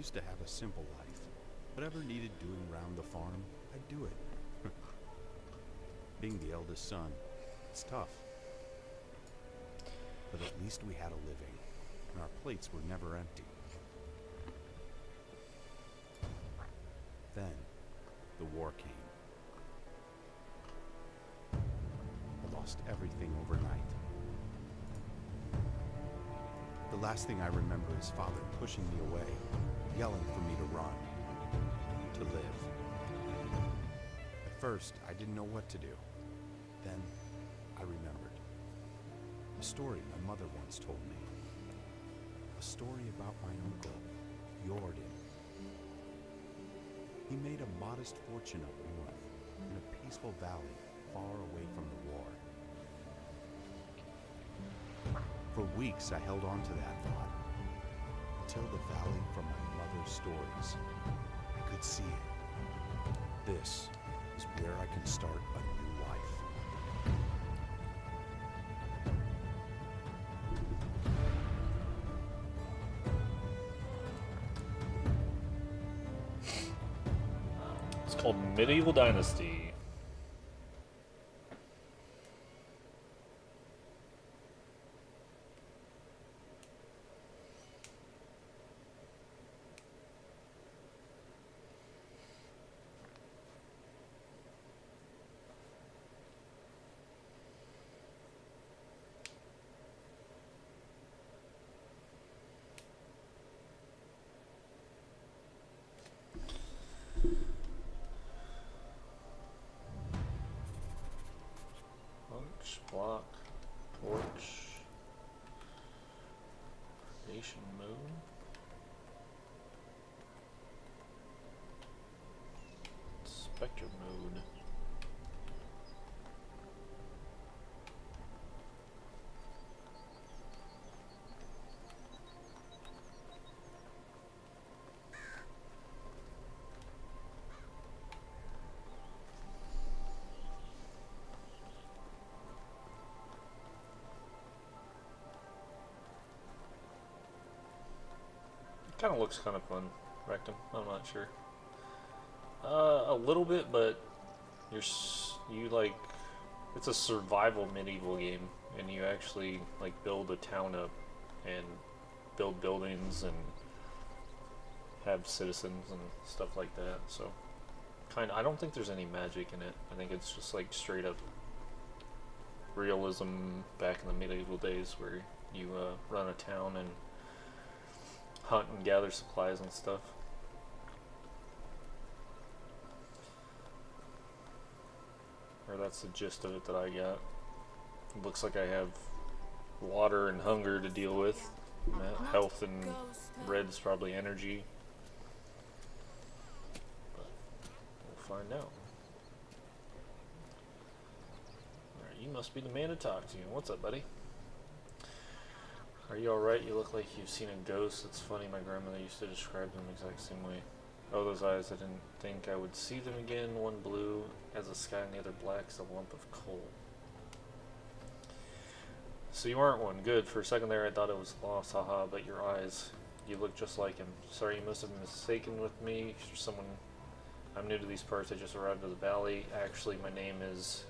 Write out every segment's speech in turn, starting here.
used to have a simple life. Whatever needed doing around the farm, I'd do it. Being the eldest son, it's tough. But at least we had a living, and our plates were never empty. Then, the war came. I lost everything overnight. The last thing I remember is Father pushing me away, yelling for me to run, to live. At first, I didn't know what to do. Then, I remembered. A story my mother once told me. A story about my uncle, Jordan. He made a modest fortune up north, in a peaceful valley far away from the war. For weeks I held on to that thought, until the valley from my mother's stories. I could see it. This is where I can start a new life. It's called Medieval Dynasty. Block, torch, creation mode, spectre mode. Kind of looks kind of fun, Rectum. I'm not sure. A little bit, but you like it's a survival medieval game, and you actually like build a town up and build buildings and have citizens and stuff like that. So, I don't think there's any magic in it. I think it's just like straight up realism back in the medieval days, where you run a town and hunt and gather supplies and stuff. Or that's the gist of it that I got. It looks like I have water and hunger to deal with. Health and red is probably energy. But we'll find out. Alright, you must be the man to talk to. What's up, buddy? Are you alright? You look like you've seen a ghost. It's funny, my grandmother used to describe them the exact same way. Oh, those eyes, I didn't think I would see them again. One blue as the sky and the other black as a lump of coal. So you aren't one. Good. For a second there I thought it was lost, haha, but your eyes, you look just like him. Sorry, you must have been mistaken with me. You're someone... I'm new to these parts. I just arrived at the valley. Actually, my name is...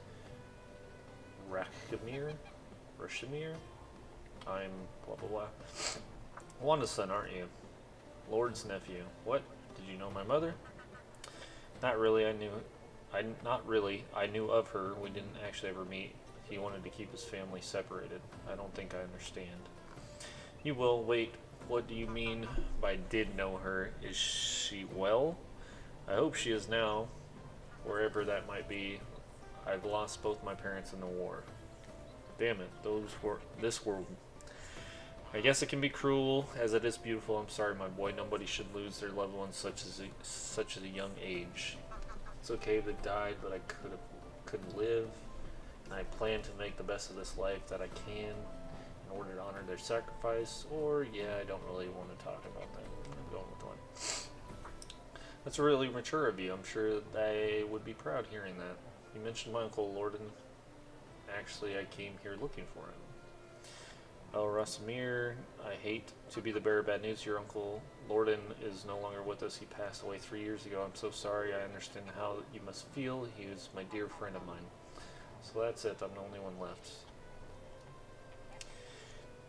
Rashimir? I'm blah blah blah. Wanda's son, aren't you? Lord's nephew. What? Did you know my mother? Not really. Not really. I knew of her. We didn't actually ever meet. He wanted to keep his family separated. I don't think I understand. You will. Wait. What do you mean by did know her? Is she well? I hope she is now, wherever that might be. I've lost both my parents in the war. Damn it. This world. I guess it can be cruel, as it is beautiful. I'm sorry, my boy. Nobody should lose their loved ones such a young age. It's okay if they died, but I couldn't live. And I plan to make the best of this life that I can in order to honor their sacrifice. Or, yeah, I don't really want to talk about that. I'm going with one. That's really mature of you. I'm sure they would be proud hearing that. You mentioned my Uncle Lorden. Actually, I came here looking for him. El Rasamir, I hate to be the bearer of bad news. Your uncle Lorden is no longer with us. He passed away 3 years ago. I'm so sorry. I understand how you must feel. He was my dear friend of mine. So that's it. I'm the only one left.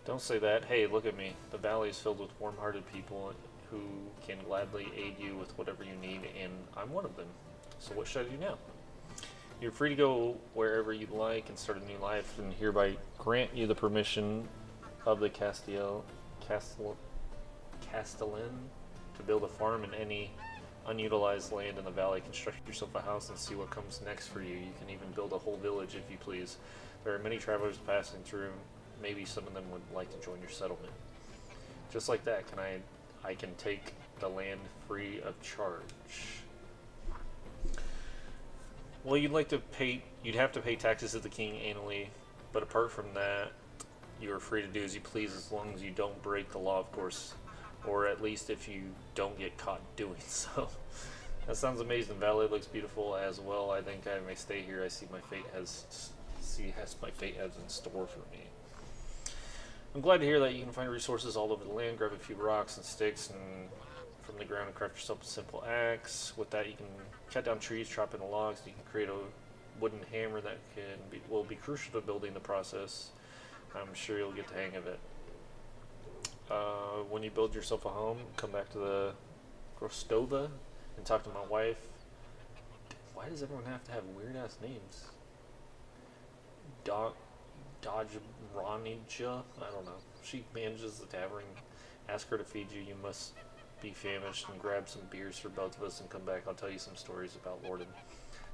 Don't say that. Hey, look at me. The valley is filled with warm-hearted people who can gladly aid you with whatever you need, and I'm one of them. So what should I do now? You're free to go wherever you'd like and start a new life, and hereby grant you the permission of the Castellan to build a farm in any unutilized land in the valley. Construct yourself a house and see what comes next for you. You can even build a whole village if you please. There are many travelers passing through. Maybe some of them would like to join your settlement. Just like that, I can take the land free of charge. Well, you'd have to pay taxes to the king annually, but apart from that, you are free to do as you please as long as you don't break the law, of course, or at least if you don't get caught doing so. That sounds amazing. The valley looks beautiful as well. I think I may stay here. I see my fate has in store for me. I'm glad to hear that you can find resources all over the land. Grab a few rocks and sticks and from the ground and craft yourself a simple axe. With that, you can cut down trees, chop into logs. You can create a wooden hammer that will be crucial to building the process. I'm sure you'll get the hang of it. When you build yourself a home, come back to the Grostova and talk to my wife. Why does everyone have to have weird ass names? Dodgeronija? I don't know. She manages the tavern. Ask her to feed you. You must be famished, and grab some beers for both of us and come back. I'll tell you some stories about Lorden.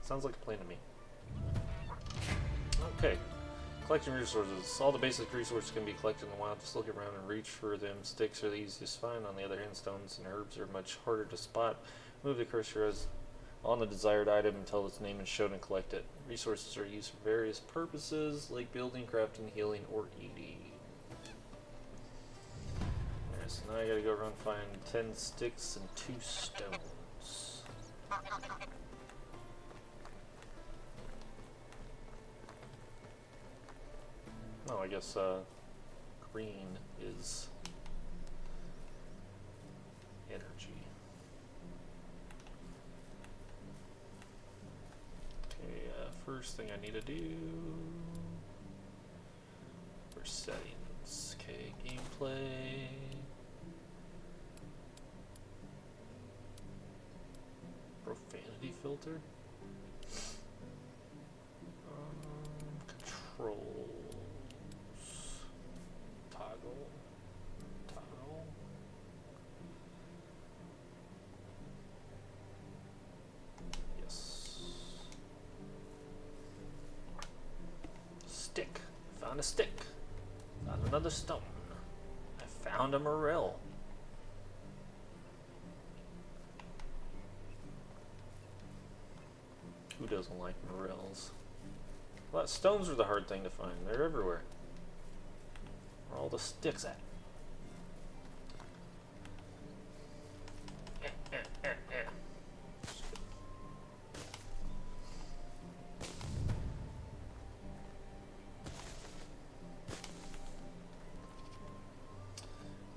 Sounds like a plan to me. Okay. Collecting resources. All the basic resources can be collected in the wild. Just look around and reach for them. Sticks are the easiest to find. On the other hand, stones and herbs are much harder to spot. Move the cursor on the desired item until its name is shown and collect it. Resources are used for various purposes, like building, crafting, healing, or eating. Alright, so now I gotta go around and find 10 sticks and 2 stones. Oh, I guess green is energy. Okay, first thing I need to do for settings. Okay, gameplay. Profanity filter. Controls. Toggle. Yes. Stick. Found a stick. Found another stone. I found a morel. Who doesn't like morels? Well, stones are the hard thing to find. They're everywhere. Where are all the sticks at?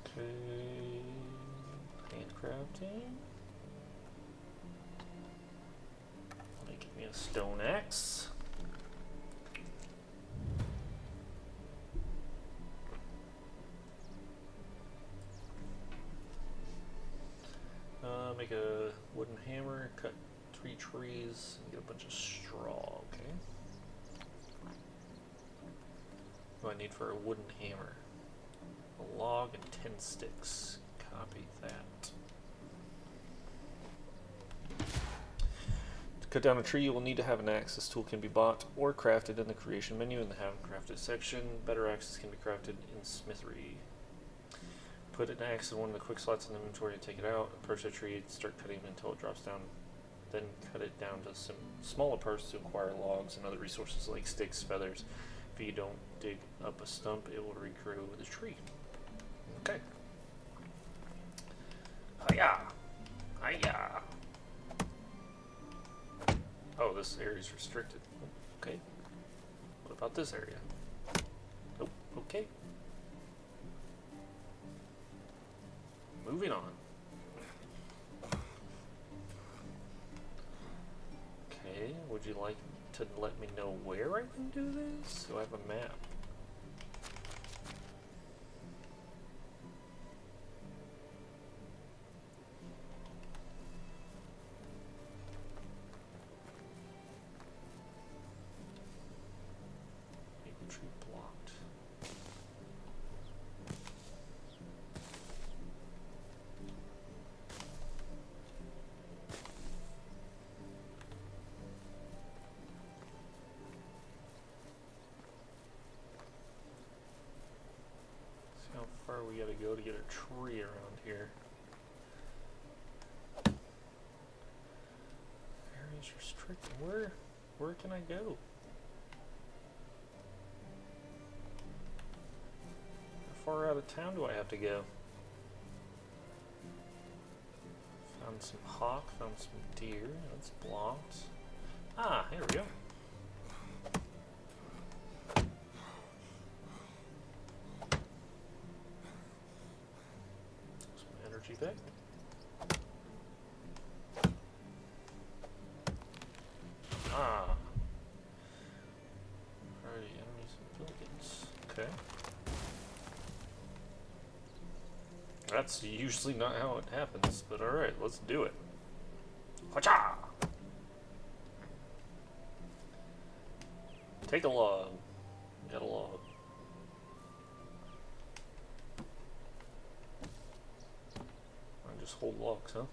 Okay. Handcrafting. Give me a stone axe. Make a wooden hammer, cut 3 trees, and get a bunch of straw, okay? What do I need for a wooden hammer? A log and 10 sticks. Copy that. To cut down a tree, you will need to have an axe. This tool can be bought or crafted in the creation menu in the have crafted section. Better axes can be crafted in smithery. Put an axe in one of the quick slots in the inventory and take it out. Approach a tree and start cutting until it drops down. Then cut it down to some smaller parts to acquire logs and other resources like sticks, feathers. If you don't dig up a stump, it will regrow the tree. Okay. Hiya! Hiya! Oh, this area is restricted. Okay. What about this area? Nope. Okay. moving on. Okay, would you like to let me know where I can do this? Do I have a map? Maple tree blocked. See how far we gotta go to get a tree around here. Areas restricted. Where can I go? How far out of town do I have to go? Found some hawk, found some deer. That's blocked. Ah, here we go. Some energy back. Ah. Alrighty, enemies and buildings. Okay. That's usually not how it happens, but alright, let's do it. Hacha! Take a log. Got a log. I just hold logs, huh?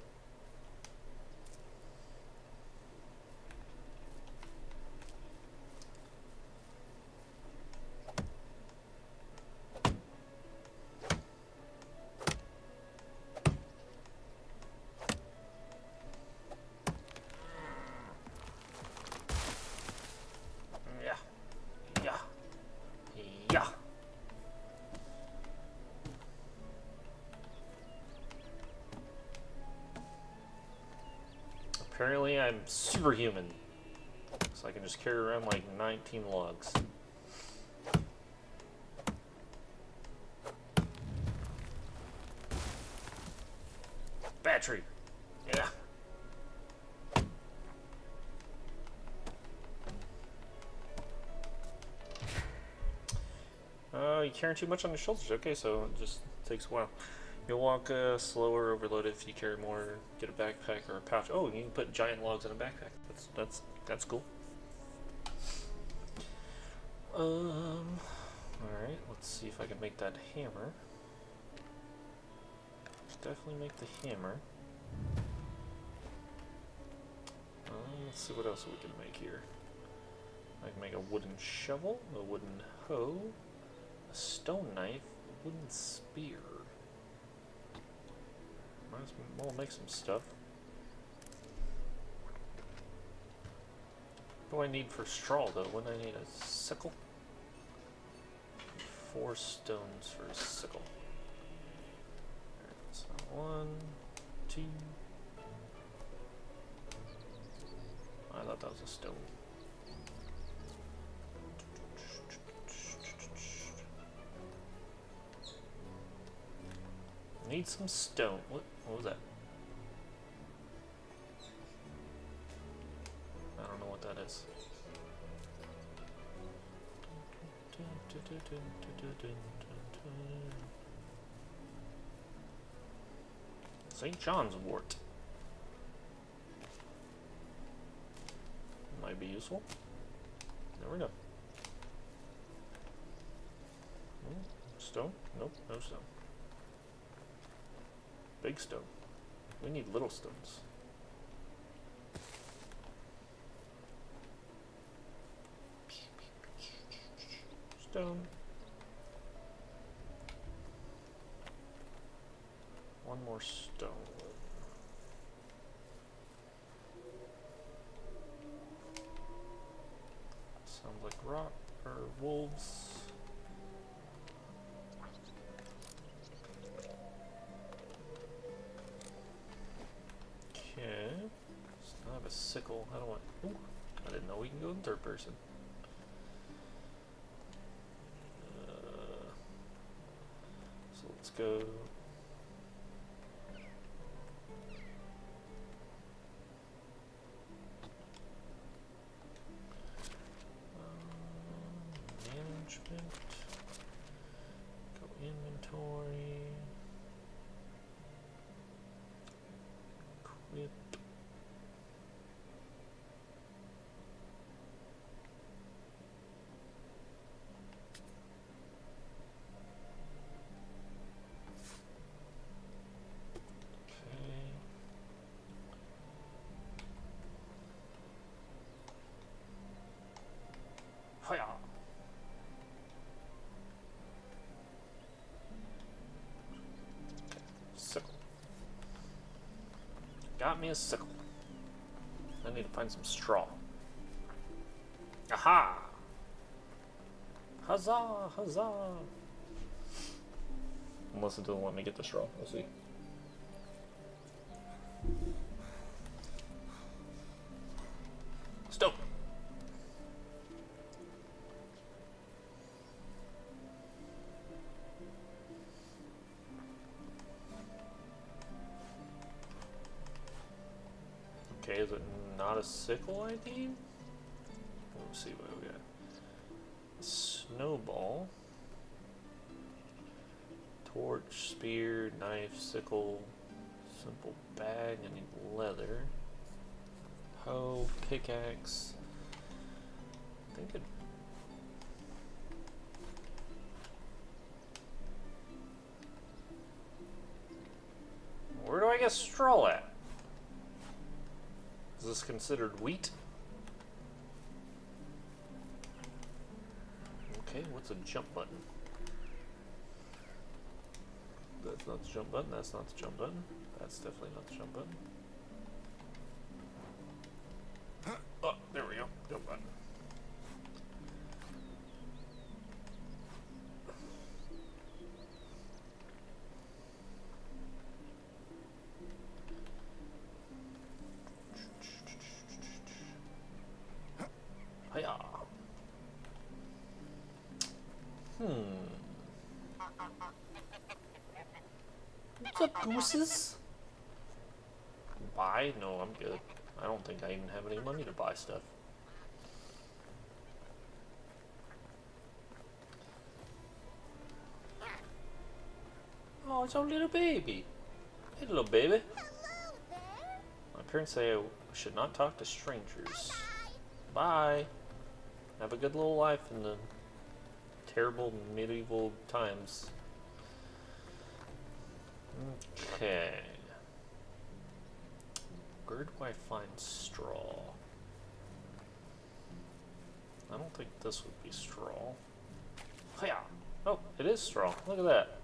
Yeah. Yeah. Yeah. Apparently I'm superhuman. So I can just carry around like 19 logs. Battery. Yeah. You're carrying too much on your shoulders. Okay, so it just takes a while. You'll walk slower, overload it if you carry more. Get a backpack or a pouch. Oh, you can put giant logs in a backpack. That's cool. All right. Let's see if I can make that hammer. Definitely make the hammer. Let's see what else we can make here. I can make a wooden shovel, a wooden hoe, a stone knife, a wooden spear. Might as well make some stuff. What do I need for straw though? Wouldn't I need a sickle? 4 stones for a sickle. Alright, so 1, 2. I thought that was a stone. Need some stone. What was that? I don't know what that is. St. John's wort. Might be useful. Never know. Stone? Nope, no stone. Big stone. We need little stones. Stone. One more stone. Sounds like rock or wolves. Okay. Still have a sickle. How do I? Ooh, I didn't know we can go in third person. So let's go. Attachment. Go inventory. Equip. Hiya. Sickle. Got me a sickle. I need to find some straw. Aha! Huzzah! Huzzah! Unless it doesn't let me get the straw. We'll see. Stop! Okay, is it not a sickle ID? Let's see what we got. Snowball. Torch, spear, knife, sickle, simple bag, I need leather. Hoe, pickaxe. I think it. Where do I get straw at? Is this considered wheat? Okay, what's a jump button? That's not the jump button, that's not the jump button. That's definitely not the jump button. Oh, there we go. Jump button. Hiya. What's up, gooses? Buy? No, I'm good. I don't think I even have any money to buy stuff. Oh, it's our little baby. Hey, little baby. Hello there. My parents say I should not talk to strangers. Bye. Have a good little life in the terrible medieval times. Okay. Where do I find straw? I don't think this would be straw. Hiya! Oh, it is straw. Look at that.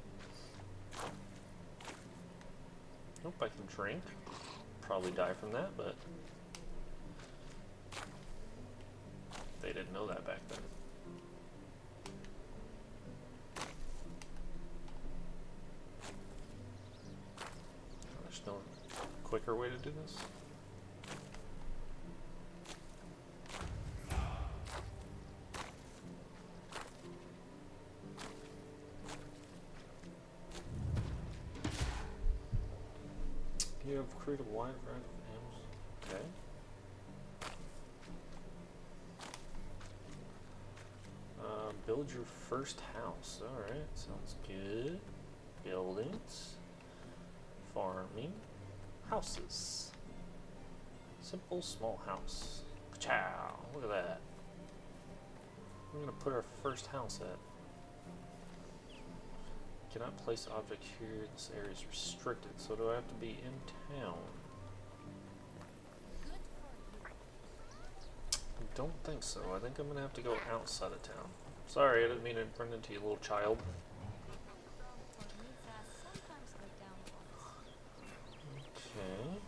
Nope, I can drink. Probably die from that, but they didn't know that back then. There's no quicker way to do this. You have created a wide variety of animals. Okay. Build your first house. Alright, sounds good. Buildings. Farming. Houses. Simple small house. Chow! Look at that. We're gonna put our first house at. Cannot place object here. This area is restricted. So do I have to be in town? I don't think so. I think I'm gonna have to go outside of town. Sorry, I didn't mean to run into you, little child. Okay.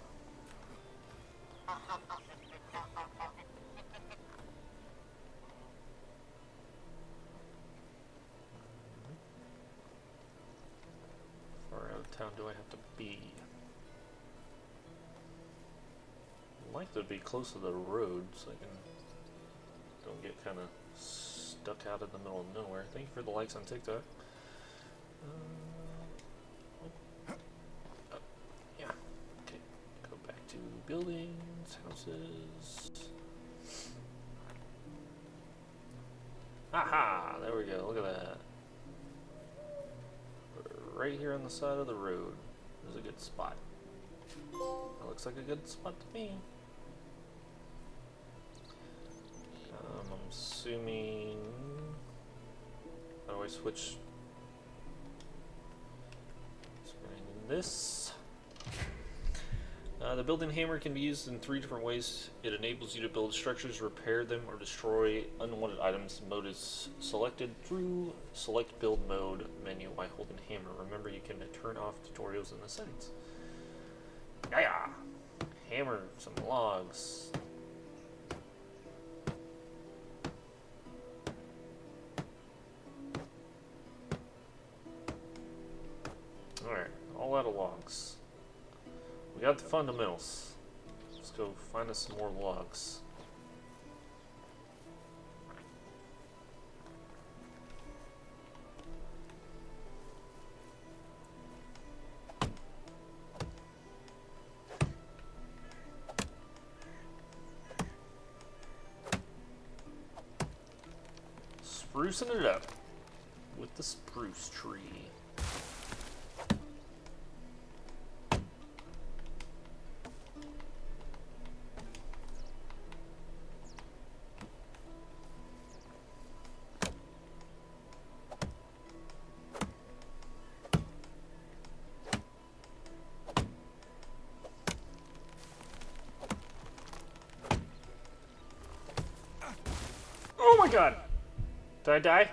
Far out of town do I have to be? I'd like to be close to the road so I can don't get kind of stuck out in the middle of nowhere. Thank you for the likes on TikTok. Yeah. Okay. Go back to buildings, houses. Aha! There we go. Look at that. Right here on the side of the road. There's a good spot. That looks like a good spot to me. I'm assuming... How do I switch? This. The building hammer can be used in 3 different ways. It enables you to build structures, repair them, or destroy unwanted items. Mode is selected through select build mode menu by holding hammer. Remember, you can turn off tutorials in the settings. Yeah, hammer some logs. Alright, all out of logs. We got the fundamentals. Let's go find us some more logs. Sprucing it up with the spruce tree. Oh my god! Did I die?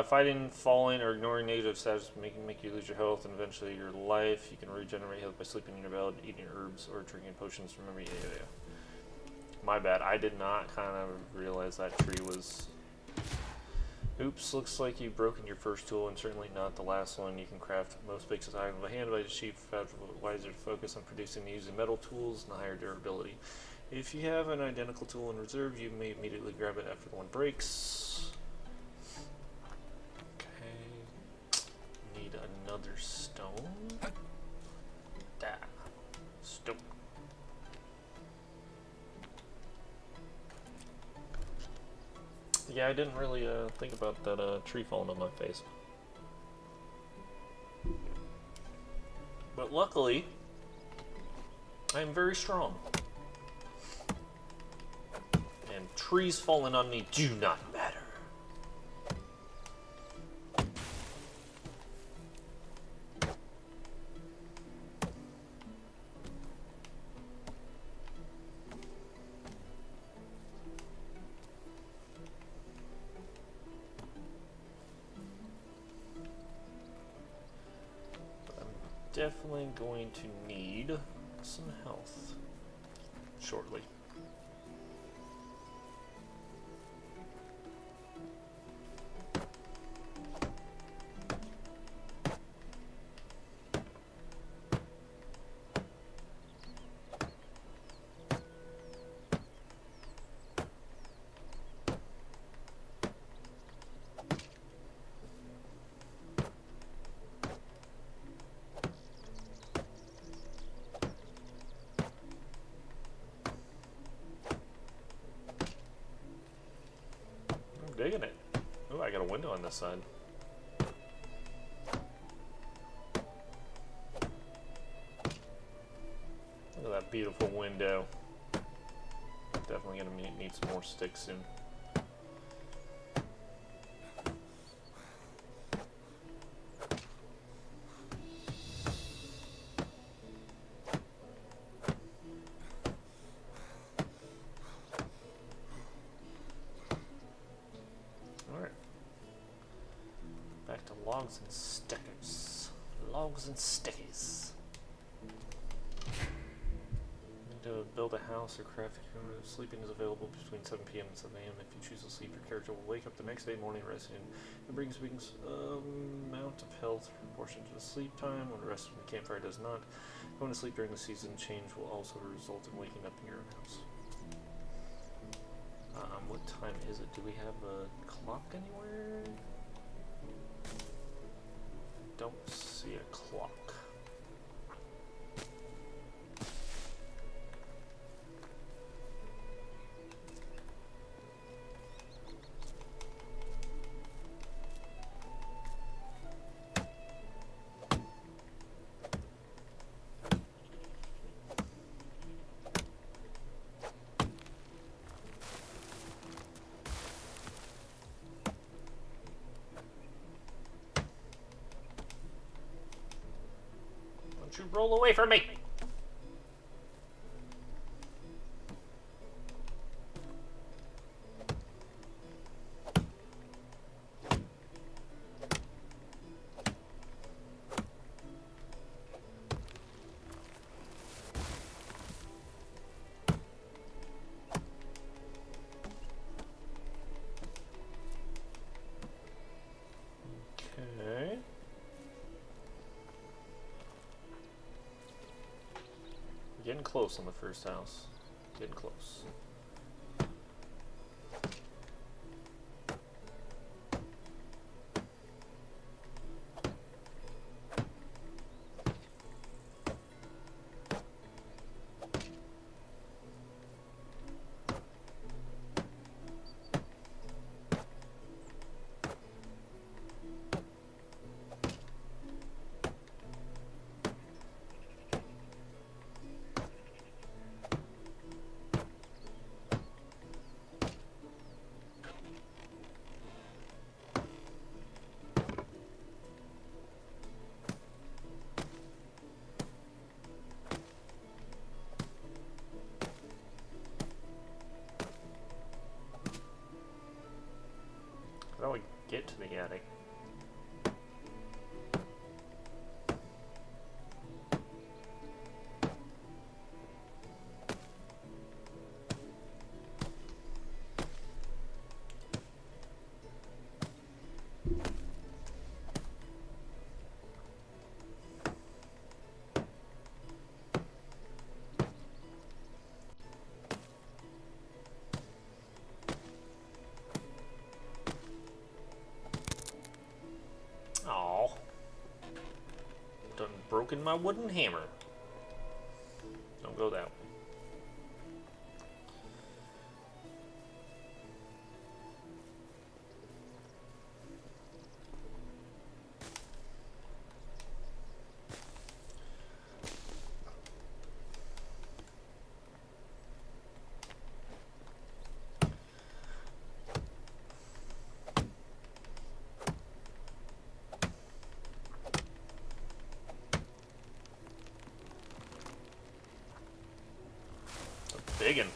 Fighting, falling, or ignoring negative stats make you lose your health and eventually your life. You can regenerate health by sleeping in your bed, eating herbs, or drinking potions. Remember, yeah. My bad. I did not kind of realize that tree was... Oops, looks like you've broken your first tool and certainly not the last one. You can craft most basic items by hand, but achieve wiser to focus on producing and using metal tools and higher durability. If you have an identical tool in reserve, you may immediately grab it after the one breaks. Okay. Need another stone. Stone. Yeah, I didn't really think about that tree falling on my face. But luckily, I am very strong. And trees falling on me do not matter. But I'm definitely going to need some health shortly. Digging it. Oh, I got a window on this side. Look at that beautiful window. Definitely gonna need some more sticks soon. Logs and stickers. Logs and stickies. Need to build a house or craft a room. Sleeping is available between 7 p.m. and 7 a.m. If you choose to sleep, your character will wake up the next day morning resting. It brings amount of health proportion to the sleep time. When resting in the campfire does not. Going to sleep during the season change will also result in waking up in your own house. What time is it? Do we have a clock anywhere? Don't see a clock. Roll away from me! Okay. Getting close on the first house. Getting close. How do I get to the attic? Aw. Done broken my wooden hammer. Don't go that way. Biggin.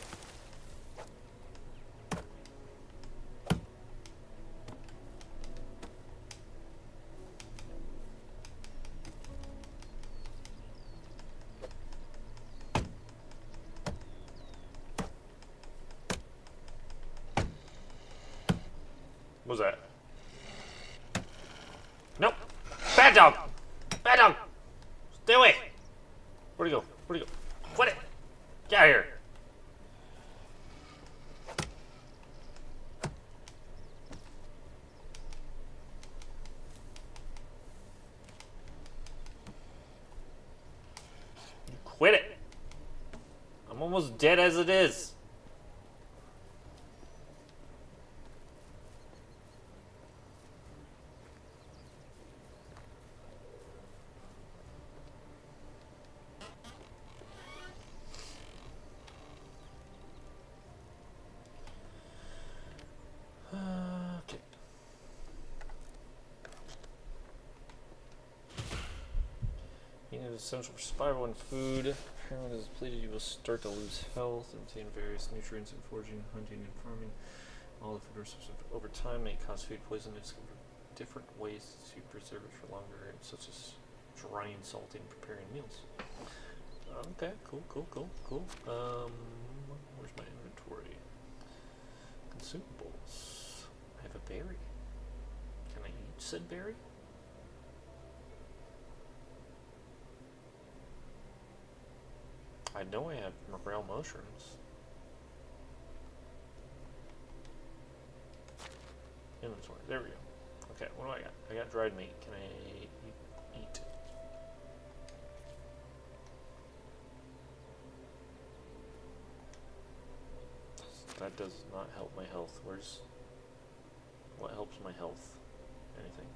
What was that? Nope. Bad dog. Bad dog. Stay away. Where'd he go? Where'd he go? Quit it. Get out of here. Quit it. I'm almost dead as it is. Okay. Eating is essential for survival and food. Apparently, as depleted, you will start to lose health and obtain various nutrients in foraging, hunting, and farming. All the food resources over time may cause food poisoning. Discover different ways to preserve it for longer, such as drying, salting, preparing meals. Okay, cool. Where's my inventory? Consumables. I have a berry. Can I eat said berry? I know I have morel mushrooms. Inventory. There we go. Okay, what do I got? I got dried meat. Can I eat? That does not help my health. What helps my health? Anything?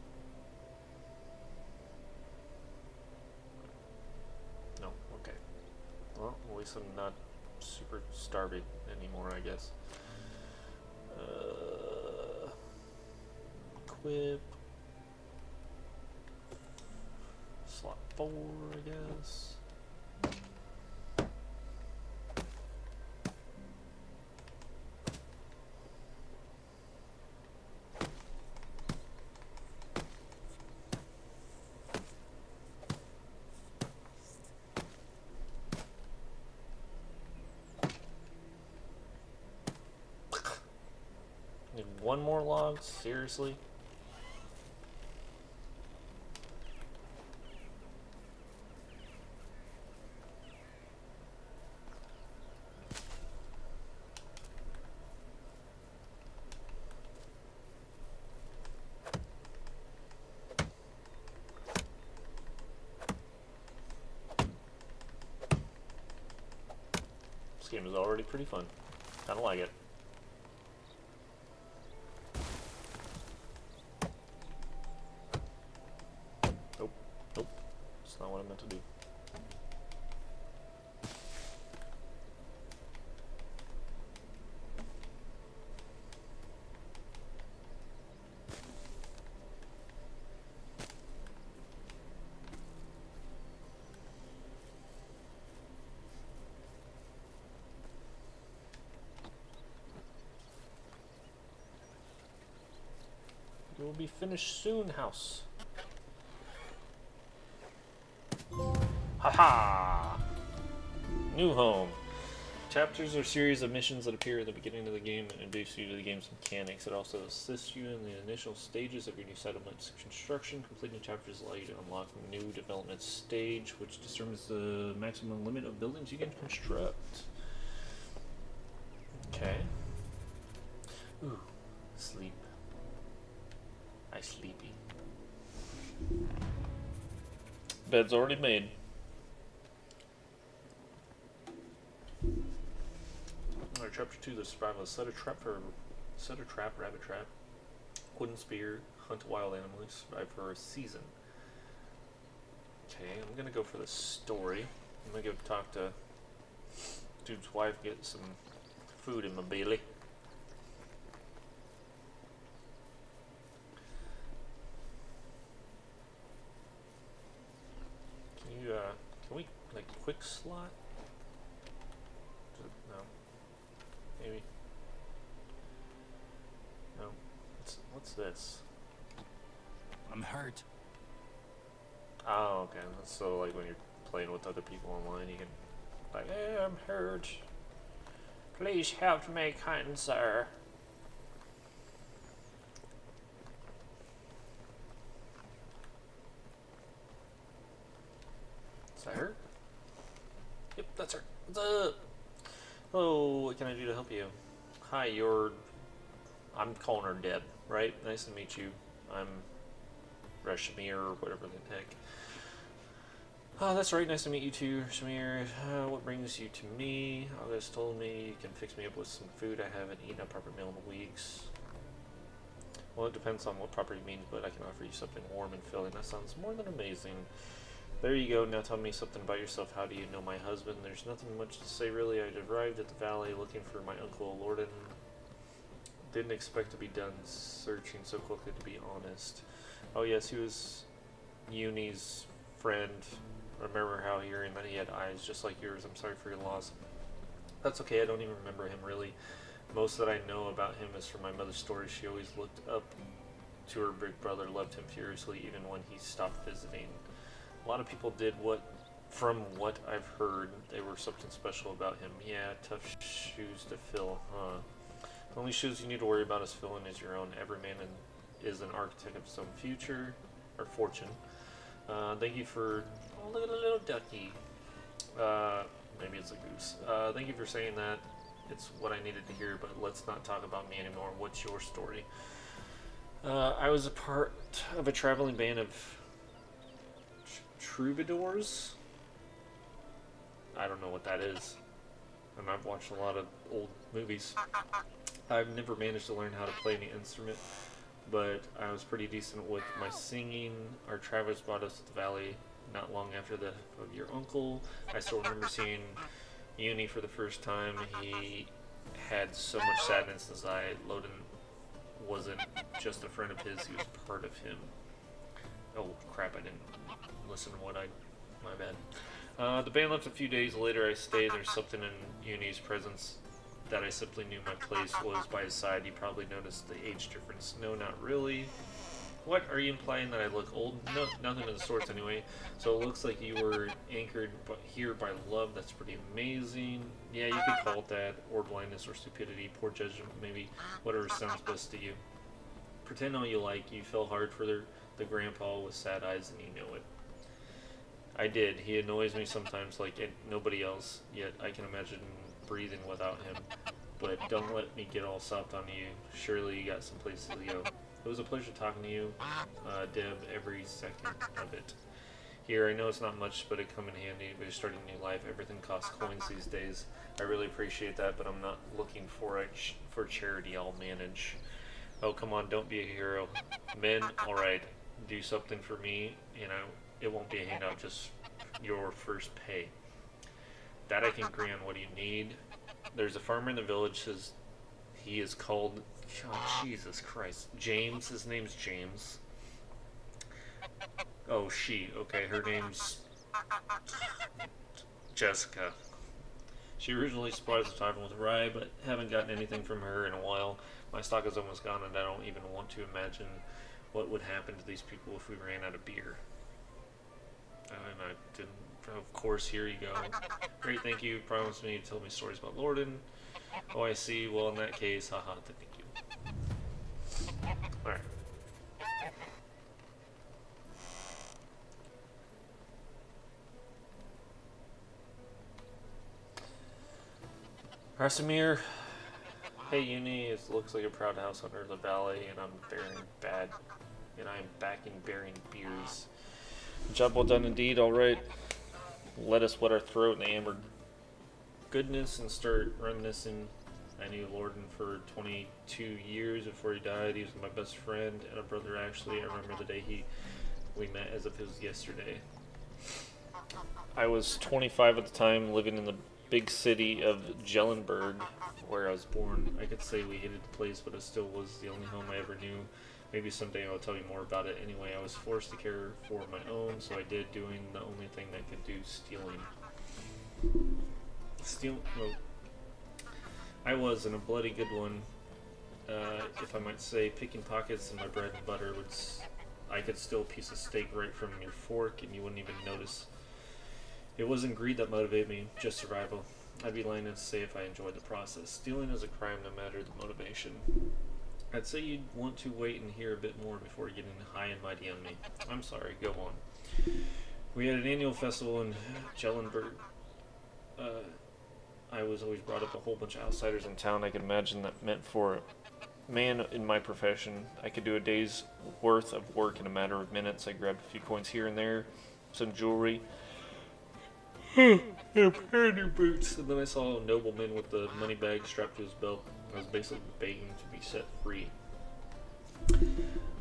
No. Okay. Well, at least I'm not super starving anymore, I guess. Equip. Slot 4, I guess. Need one more log? Seriously? This game is already pretty fun. Kinda like it. Nope. Nope. That's not what I meant to do. You will be finished soon, house. Haha! New home. Chapters are a series of missions that appear at the beginning of the game and introduce you to the game's mechanics. It also assists you in the initial stages of your new settlement's construction. Completing chapters allow you to unlock a new development stage, which determines the maximum limit of buildings you can construct. Okay. Ooh, sleep. I sleepy. Bed's already made. Alright, chapter 2, the survival. Set a trap, rabbit trap, wooden spear, hunt wild animals, survive for a season. Okay, I'm gonna go for the story. I'm gonna go talk to dude's wife, get some food in my belly. Can we, like, quick slot? No. Maybe. No. What's this? I'm hurt. Oh, okay. So, like, when you're playing with other people online, you can, like, hey, I'm hurt. Please help me, kind sir. Is that her? Yep, that's her. What's up? Hello, what can I do to help you? Hi, I'm calling her Deb, right? Nice to meet you. I'm Shamir, or whatever the heck. Oh, that's right. Nice to meet you too, Shamir. What brings you to me? August told me you can fix me up with some food. I haven't eaten a proper meal in weeks. Well, it depends on what proper means, but I can offer you something warm and filling. That sounds more than amazing. There you go. Now tell me something about yourself. How do you know my husband? There's nothing much to say, really. I arrived at the valley looking for my uncle, Lorden. Didn't expect to be done searching so quickly, to be honest. Oh, yes, he was Uni's friend. Remember how hearing that he had eyes just like yours. I'm sorry for your loss. That's okay. I don't even remember him, really. Most that I know about him is from my mother's story. She always looked up to her big brother, loved him furiously, even when he stopped visiting. A lot of people did from what I've heard, they were something special about him. Yeah, tough shoes to fill, huh? The only shoes you need to worry about is filling is your own. Every man is an architect of his own future, or fortune. Thank you for... Oh, look at the little ducky. Maybe it's a goose. Thank you for saying that. It's what I needed to hear, but let's not talk about me anymore. What's your story? I was a part of a traveling band of troubadours. I don't know what that is. And I've watched a lot of old movies. I've never managed to learn how to play any instrument, but I was pretty decent with my singing. Our travelers brought us to the valley not long after the death of your uncle. I still remember seeing Uni for the first time. He had so much sadness in his eye. Loden wasn't just a friend of his, he was part of him. Oh crap, I didn't listen to what my bad. The band left a few days later. I stayed. There's something in Uni's presence that I simply knew my place was by his side. You probably noticed the age difference. No, not really. What, are you implying that I look old? No, nothing of the sorts anyway. So it looks like you were anchored here by love. That's pretty amazing. Yeah, you could call it that, or blindness, or stupidity, poor judgment, maybe, whatever sounds best to you. Pretend all you like. You fell hard for the grandpa with sad eyes, and you know it. I did. He annoys me sometimes like nobody else, yet I can imagine breathing without him. But don't let me get all sopped on you. Surely you got some places to go. It was a pleasure talking to you, Deb, every second of it. Here, I know it's not much, but it come in handy. We're starting a new life. Everything costs coins these days. I really appreciate that, but I'm not looking for for charity. I'll manage. Oh, come on, don't be a hero. Men, alright, do something for me, it won't be a handout, just your first pay. That I can grant. What do you need? There's a farmer in the village, says he is called, oh, Jesus Christ, James. His name's James. Oh, she. Okay, her name's Jessica. She originally supplies the tavern with rye, but haven't gotten anything from her in a while. My stock is almost gone, and I don't even want to imagine what would happen to these people if we ran out of beer. And I didn't. Of course, here you go. Great, thank you. Promise me to tell me stories about Lorden. Oh, I see. Well, in that case, haha, thank you. Alright. Rasimir, hey Uni, it looks like a proud house under the valley, and I'm backing bearing beers. Job well done indeed. Alright, let us wet our throat in the amber goodness and start reminiscing. I knew Lorden for 22 years before he died. He was my best friend and a brother, actually. I remember the day we met as if it was yesterday. I was 25 at the time, living in the big city of Jellenberg, where I was born. I could say we hated the place, but it still was the only home I ever knew. Maybe someday I'll tell you more about it. Anyway, I was forced to care for my own, so I did, doing the only thing that could do, stealing. Well, I was, and a bloody good one, if I might say. Picking pockets and my bread and butter I could steal a piece of steak right from your fork, and you wouldn't even notice. It wasn't greed that motivated me, just survival. I'd be lying to say if I enjoyed the process. Stealing is a crime, no matter the motivation. I'd say you'd want to wait and hear a bit more before getting high and mighty on me. I'm sorry, go on. We had an annual festival in Jellenberg. I was always brought up a whole bunch of outsiders in town. I could imagine that meant for a man in my profession. I could do a day's worth of work in a matter of minutes. I grabbed a few coins here and there, some jewelry, and a pair of new boots. And then I saw a nobleman with the money bag strapped to his belt. I was basically begging to be set free.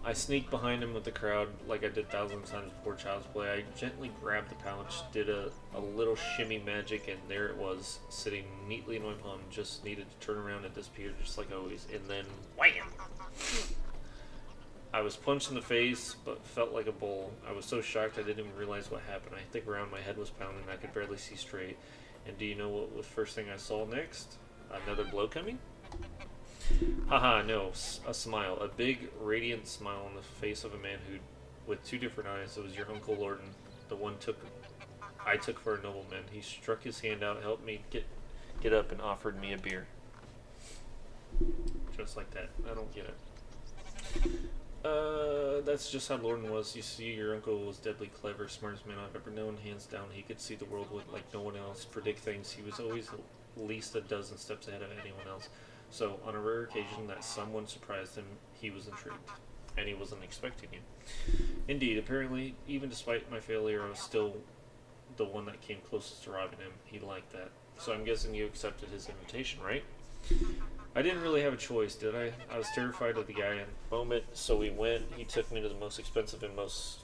I sneaked behind him with the crowd like I did thousands of times before Child's Play. I gently grabbed the pouch, did a little shimmy magic, and there it was, sitting neatly in my palm. Just needed to turn around and disappear, just like always. And then, wham! I was punched in the face, but felt like a bull. I was so shocked I didn't even realize what happened. I hit the ground, my head was pounding, I could barely see straight. And do you know what was the first thing I saw next? Another blow coming? Haha, no, a smile. A big, radiant smile on the face of a man with two different eyes. It was your Uncle Lorden, the one I took for a nobleman. He struck his hand out, helped me get up, and offered me a beer. Just like that. I don't get it. That's just how Lorden was. You see, your uncle was deadly clever, smartest man I've ever known, hands down. He could see the world like no one else, predict things. He was always at least a dozen steps ahead of anyone else. So, on a rare occasion that someone surprised him, he was intrigued. And he wasn't expecting you. Indeed, apparently, even despite my failure, I was still the one that came closest to robbing him. He liked that. So I'm guessing you accepted his invitation, right? I didn't really have a choice, did I? I was terrified of the guy in the moment, so we went. He took me to the most expensive and most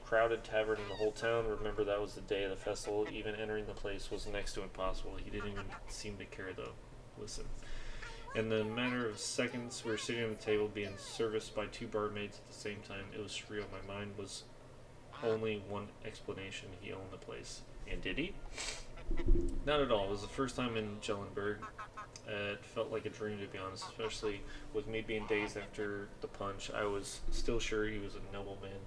crowded tavern in the whole town. Remember, that was the day of the festival. Even entering the place was next to impossible. He didn't even seem to care, though. Listen. In the matter of seconds, we were sitting on the table being serviced by two barmaids at the same time. It was surreal. My mind was only one explanation. He owned the place. And did he? Not at all. It was the first time in Jellenberg. It felt like a dream, to be honest, especially with me being dazed after the punch. I was still sure he was a noble man.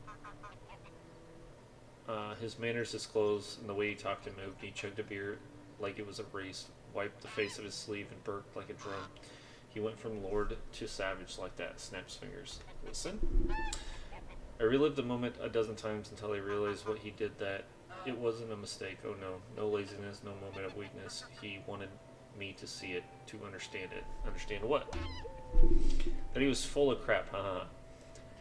His manners, his clothes, and the way he talked and moved. He chugged a beer like it was a race, wiped the face of his sleeve, and burped like a drum. He went from lord to savage like that, snapped his fingers. Listen. I relived the moment a dozen times until I realized what he did, that it wasn't a mistake. Oh no, no laziness, no moment of weakness. He wanted me to see it, to understand it. Understand what? That he was full of crap, haha.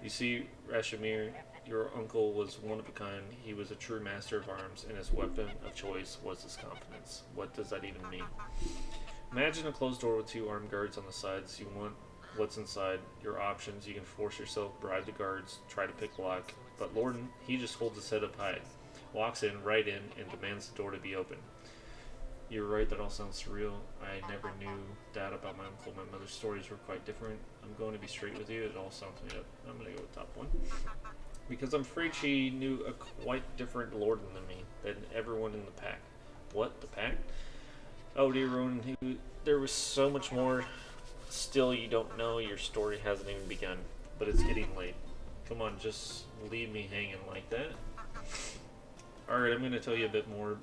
You see, Rashomir, your uncle was one of a kind. He was a true master of arms, and his weapon of choice was his confidence. What does that even mean? Imagine a closed door with 2 armed guards on the sides. You want what's inside, your options. You can force yourself, bribe the guards, try to pick lock. But Lorden, he just holds his head up high, walks in, right in, and demands the door to be open. You're right, that all sounds surreal. I never knew that about my uncle. My mother's stories were quite different. I'm going to be straight with you. It all sounds made up. I'm going to go with top one. Because I'm afraid she knew a quite different Lorden than me, than everyone in the pack. What? The pack? Oh dear Ronan, there was so much more. Still, you don't know. Your story hasn't even begun. But it's getting late. Come on, just leave me hanging like that. Alright, I'm going to tell you a bit more.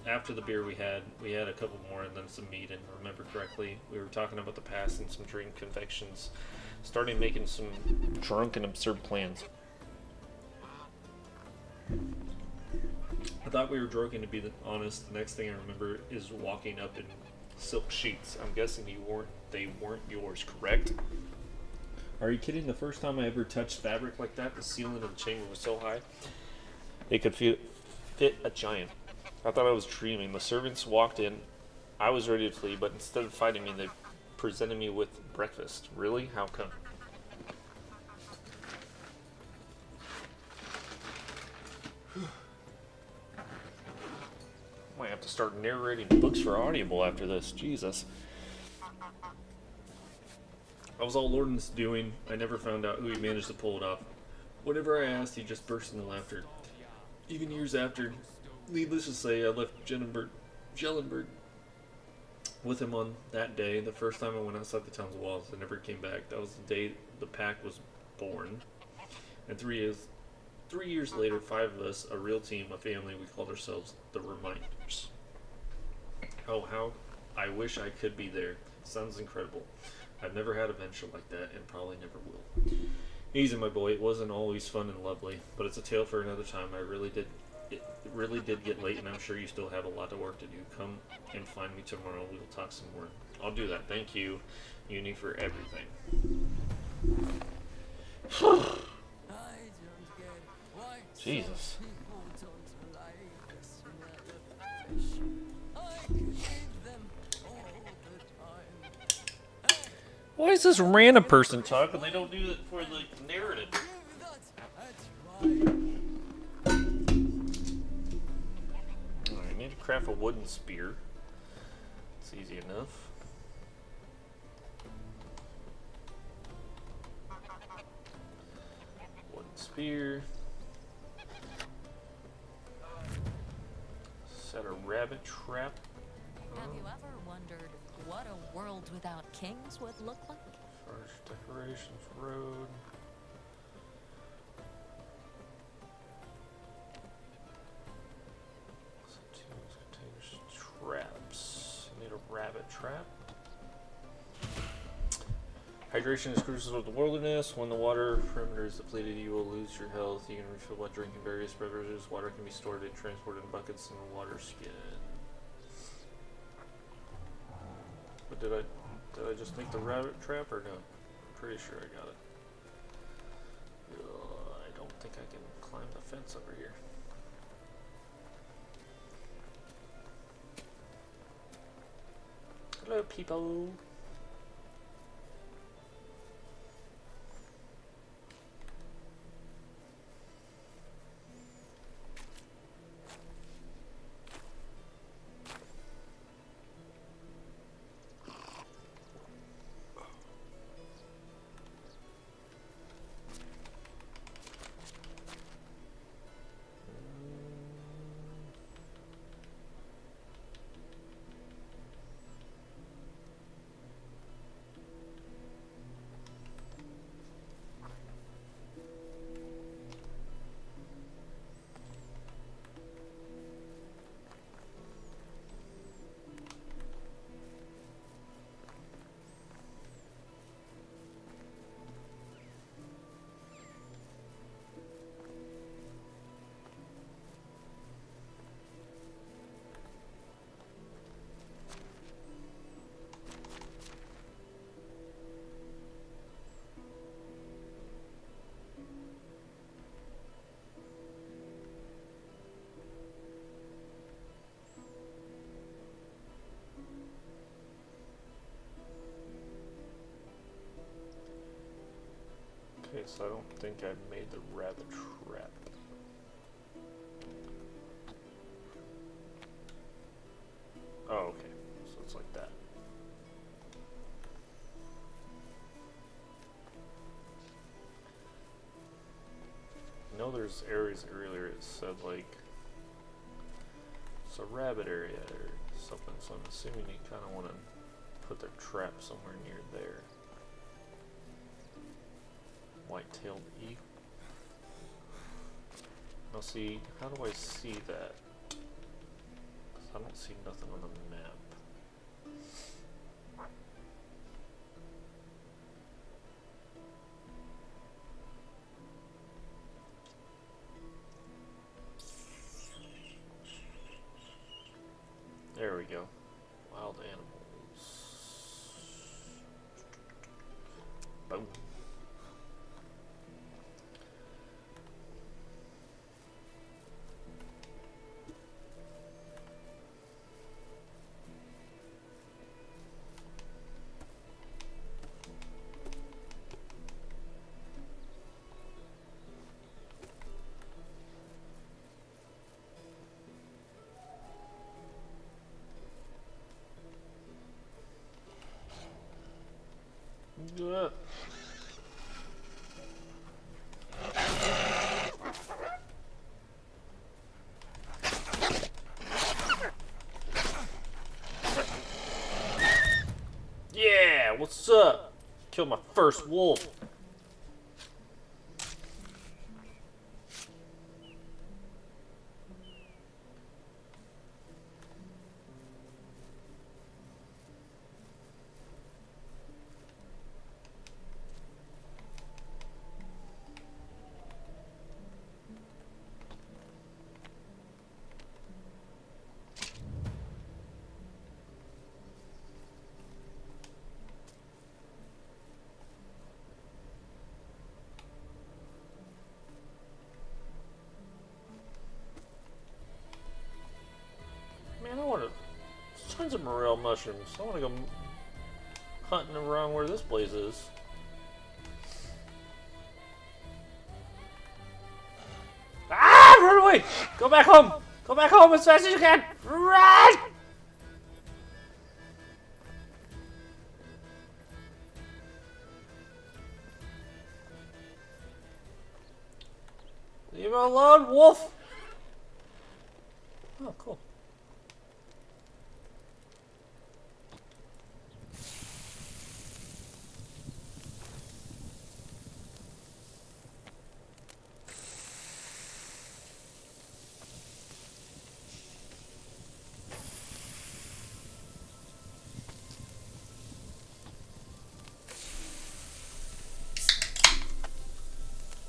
After the beer we had a couple more and then some meat, and remember correctly, we were talking about the past and some dream confections. Starting making some drunk and absurd plans. I thought we were joking, to be honest. The next thing I remember is walking up in silk sheets. I'm guessing they weren't yours, correct? Are you kidding? The first time I ever touched fabric like that, the ceiling of the chamber was so high it could fit a giant. I thought I was dreaming. The servants walked in. I was ready to flee, but instead of fighting me, they presented me with breakfast. Really? How come? Might have to start narrating books for Audible after this. Jesus. I was all Lorden's doing. I never found out who he managed to pull it off. Whenever I asked, he just burst into laughter. Even years after, needless to say, I left Jellenberg with him on that day. The first time I went outside the town's walls, I never came back. That was the day the pack was born. And 3 years later, 5 of us, a real team, a family, we called ourselves the Reminders. Oh, how I wish I could be there. Sounds incredible. I've never had a venture like that, and probably never will. Easy, my boy. It wasn't always fun and lovely, but it's a tale for another time. It really did get late, and I'm sure you still have a lot of work to do. Come and find me tomorrow. We will talk some more. I'll do that. Thank you, Uni, for everything. Jesus. Why is this random person talking? They don't do it for the narrative. Alright, I need to craft a wooden spear. It's easy enough. Wooden spear. Set a rabbit trap. Have you ever wondered what a world without kings would look like? First decorations, road. Containers, traps. Need a rabbit trap. Hydration is crucial to the wilderness. When the water perimeter is depleted, you will lose your health. You can refill by drinking various beverages. Water can be stored and transported in buckets in the water skin. But did I just make the rabbit trap or no? I'm pretty sure I got it. I don't think I can climb the fence over here. Hello, people. Okay, so I don't think I made the rabbit trap. Oh, okay. So it's like that. I know there's areas earlier it said like it's a rabbit area or something, so I'm assuming you kind of want to put their trap somewhere near there. White-tailed eagle. Now see, how do I see that? 'Cause I don't see nothing on the map. There we go. Wild animals. Boom. Yeah. Yeah, what's up? Killed my first wolf. Man, I want to. Tons of morel mushrooms. I want to go hunting around where this place is. Ah! Run away! Go back home! Go back home as fast as you can! Run! Leave him alone, wolf! Oh, cool.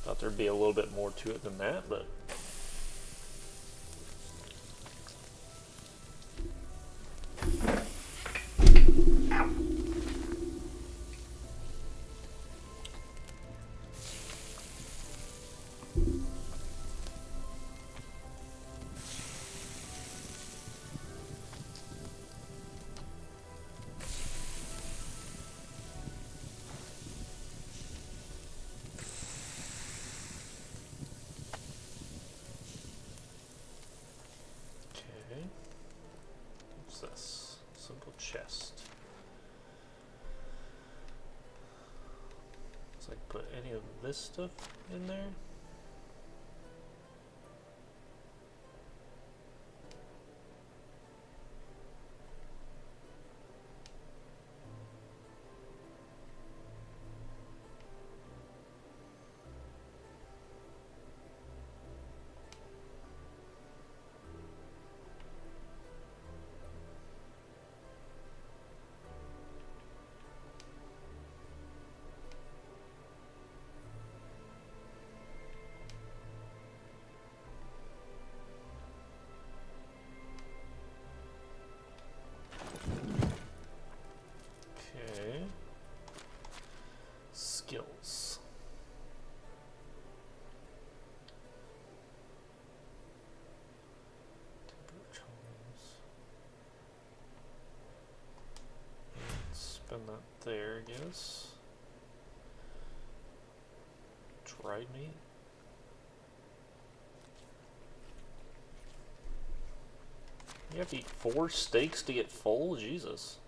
Thought there'd be a little bit more to it than that, but okay. What's this? Simple chest. Looks like put any of this stuff in there. Okay. Skills. Temper charms. Spend that there, I guess. Dried meat? You have to eat 4 steaks to get full? Jesus.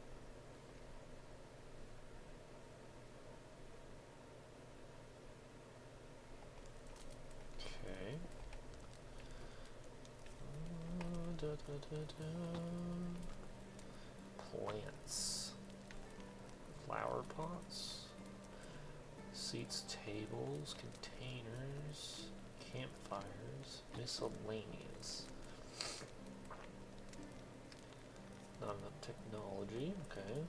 Okay. Plants. Flower pots. Seats, tables, containers, campfires, miscellaneous. Not enough technology, okay.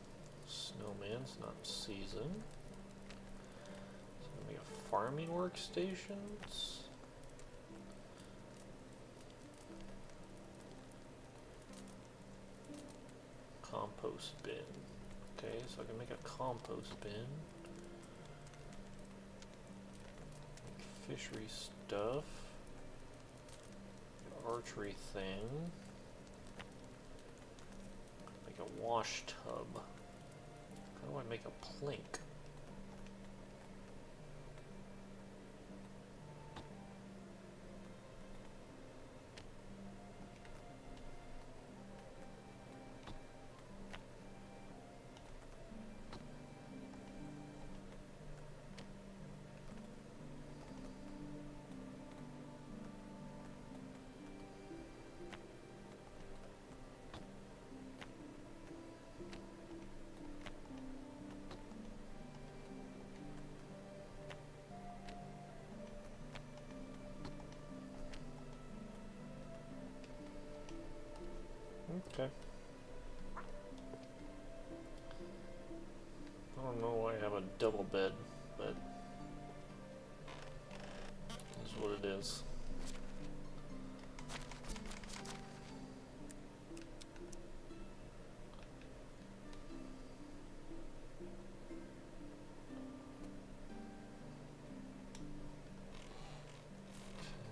Snowman's not in season. So we have farming workstations. Compost bin. Okay, so I can make a compost bin. Make fishery stuff. Archery thing. Make a wash tub. How do I make a plank? Okay. I don't know why I have a double bed, but it's what it is.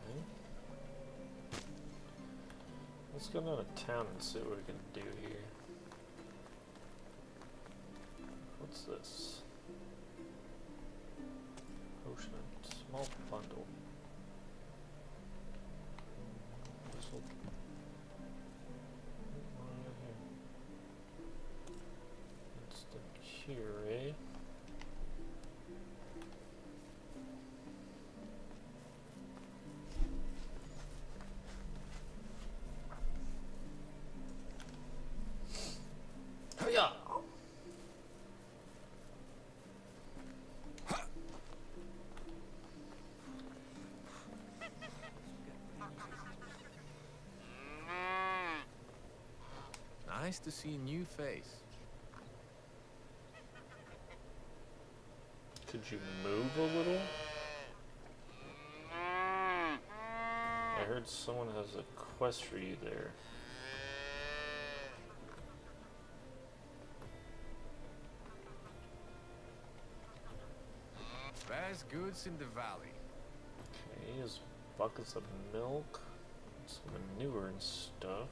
Okay. Let's go down to town and see what we can do here. What's this? Ocean, small bundle. This will. What do we got here? Instant cure, eh? Hiya! Nice to see a new face. Could you move a little? I heard someone has a quest for you there. Best goods in the valley. Okay, there's buckets of milk, some manure and stuff.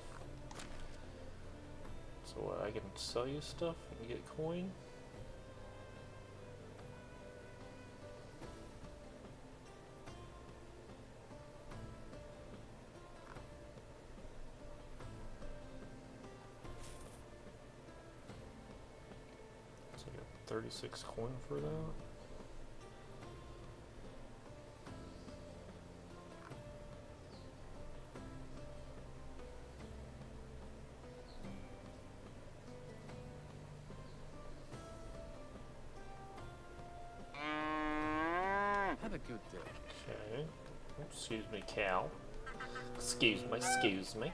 So what, I can sell you stuff and get coin? So I got 36 coin for that. Have a good day. Okay. Excuse me, cow. Excuse me, excuse me.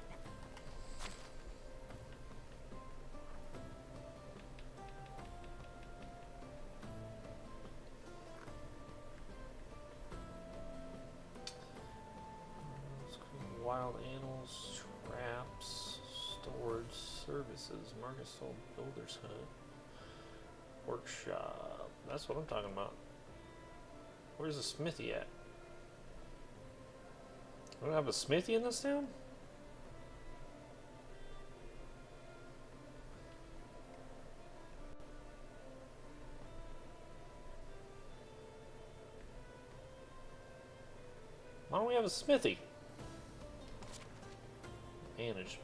Wild animals, traps, storage, services, market sold, builder's hut, workshop. That's what I'm talking about. Where's the smithy at? We don't have a smithy in this town? Why don't we have a smithy? Management.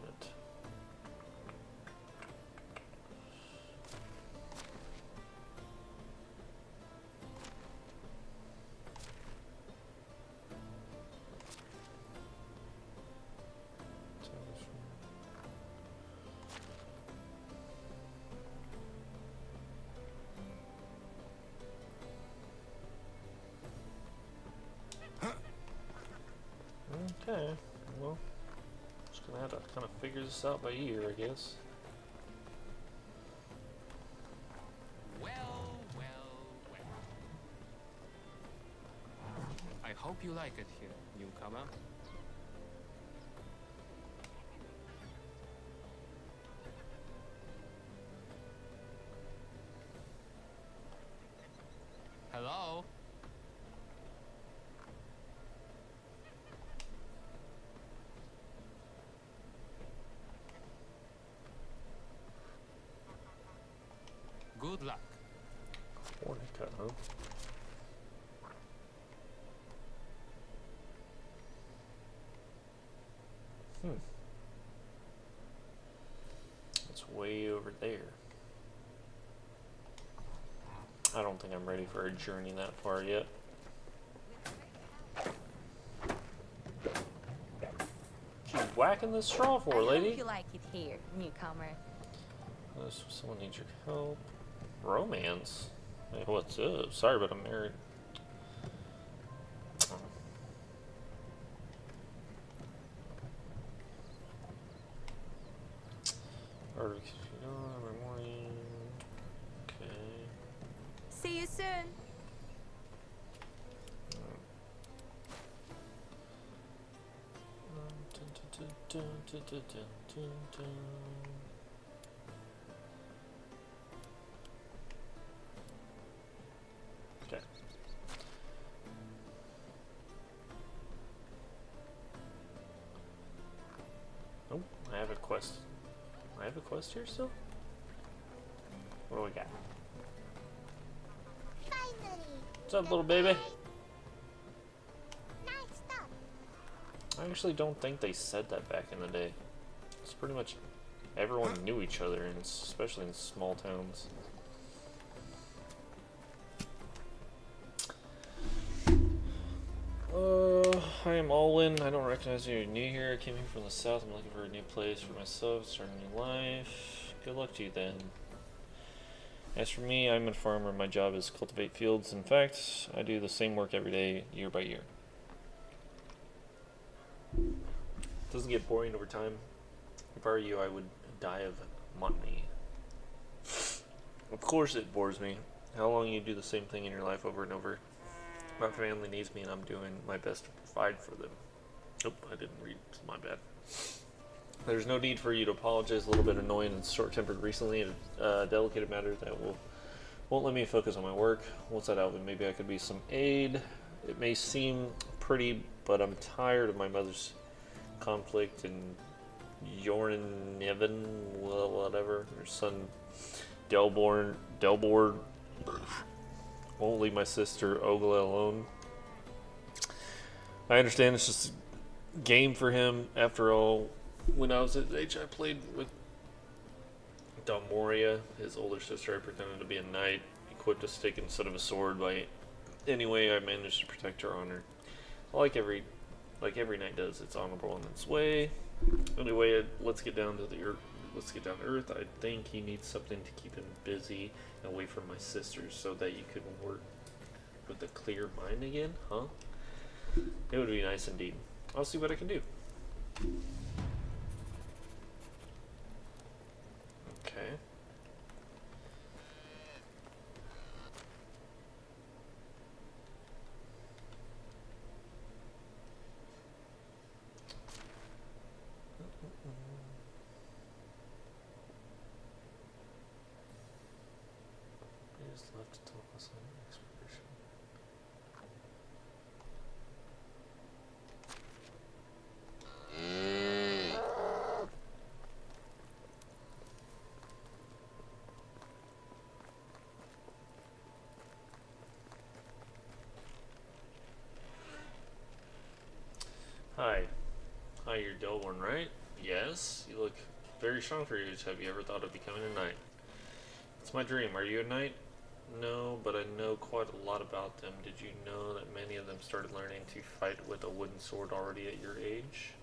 Okay, well, just gonna have to kind of figure this out by ear, I guess. Well. I hope you like it here, newcomer. Hello? Good luck. Fornica, huh? It's way over there. I don't think I'm ready for a journey that far yet. What you whacking this straw for, I lady? hope you like it here, newcomer. Someone needs your help. Romance? Hey, what's up? Sorry, but I'm married. Or, every morning. Okay. See you soon. Okay. Oh, I have a quest. I have a quest here still? What do we got? Finally. What's up, little baby? Nice stuff. I actually don't think they said that back in the day. It's pretty much everyone knew each other, and especially in small towns. I am all in. I don't recognize you. You're new here. I came here from the south. I'm looking for a new place for myself, start a new life. Good luck to you then. As for me, I'm a farmer. My job is cultivate fields. In fact, I do the same work every day, year by year. Doesn't get boring over time. If I were you, I would die of monotony. Of course it bores me. How long you do the same thing in your life over and over? My family needs me and I'm doing my best to provide for them. Nope, I didn't read. My bad. There's no need for you to apologize. A little bit annoying and short-tempered recently. A delicate matter that won't let me focus on my work. What's that, Alvin? Maybe I could be some aid. It may seem pretty, but I'm tired of my mother's conflict and Jorn whatever. Her son Delbord won't leave my sister Ogla alone. I understand it's just a game for him. After all, when I was at age, I played with Dalmoria, his older sister. I pretended to be a knight, equipped a stick instead of a sword. Anyway, I managed to protect her honor. Like every knight does, it's honorable in its way. Anyway, let's get down to the earth. Let's get down to earth. I think he needs something to keep him busy and away from my sisters, so that you can work with a clear mind again, huh? It would be nice indeed. I'll see what I can do. Okay. Just left to tell us on the expedition. Hi. Hi, you're Delborn, right? Yes. You look very strong for your age. Have you ever thought of becoming a knight? It's my dream. Are you a knight? No, but I know quite a lot about them. Did you know that many of them started learning to fight with a wooden sword already at your age?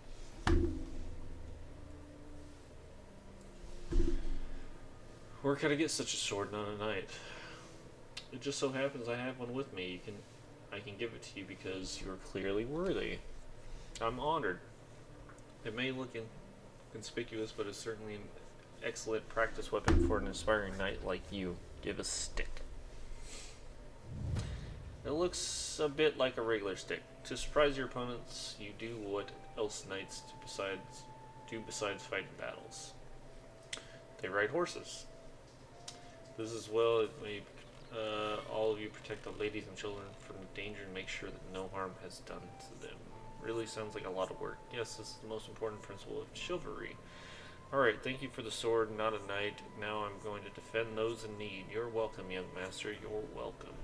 Where could I get such a sword, not a knight? It just so happens I have one with me. I can give it to you because you are clearly worthy. I'm honored. It may look inconspicuous, but it's certainly an excellent practice weapon for an aspiring knight like you. Give a stick. It looks a bit like a regular stick. To surprise your opponents, you do what else knights do besides fight in battles. They ride horses. This is well, it may all of you protect the ladies and children from danger and make sure that no harm has done to them. Really sounds like a lot of work. Yes, this is the most important principle of chivalry. Alright, thank you for the sword, not a knight. Now I'm going to defend those in need. You're welcome, young master. You're welcome.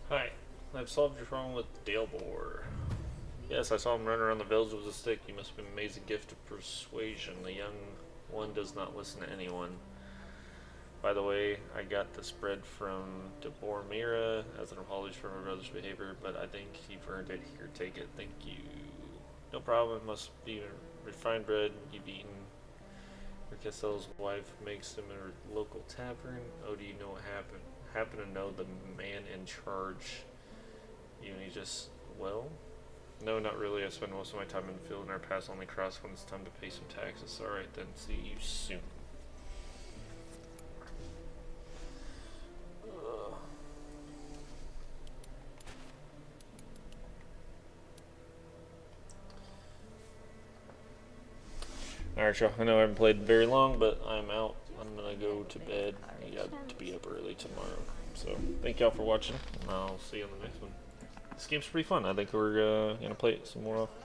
Hi, I've solved your problem with Dalebor. Yes, I saw him run around the village with a stick. You must have been an amazing gift of persuasion. The young one does not listen to anyone. By the way, I got the spread from Debormira as an apology for my brother's behavior, but I think you've earned it. Here, take it. Thank you. No problem. It must be refined bread you've eaten. Your Castell's wife makes them in a local tavern. Oh, do you know what happened? Happen to know the man in charge? You and he just, well? No, not really. I spend most of my time in the field and our paths only cross when it's time to pay some taxes. Alright then, see you soon. Alright, y'all. I know I haven't played very long, but I'm out. I'm gonna go to bed. I got to be up early tomorrow. So, thank y'all for watching, and I'll see you on the next one. This game's pretty fun. I think we're gonna play it some more often.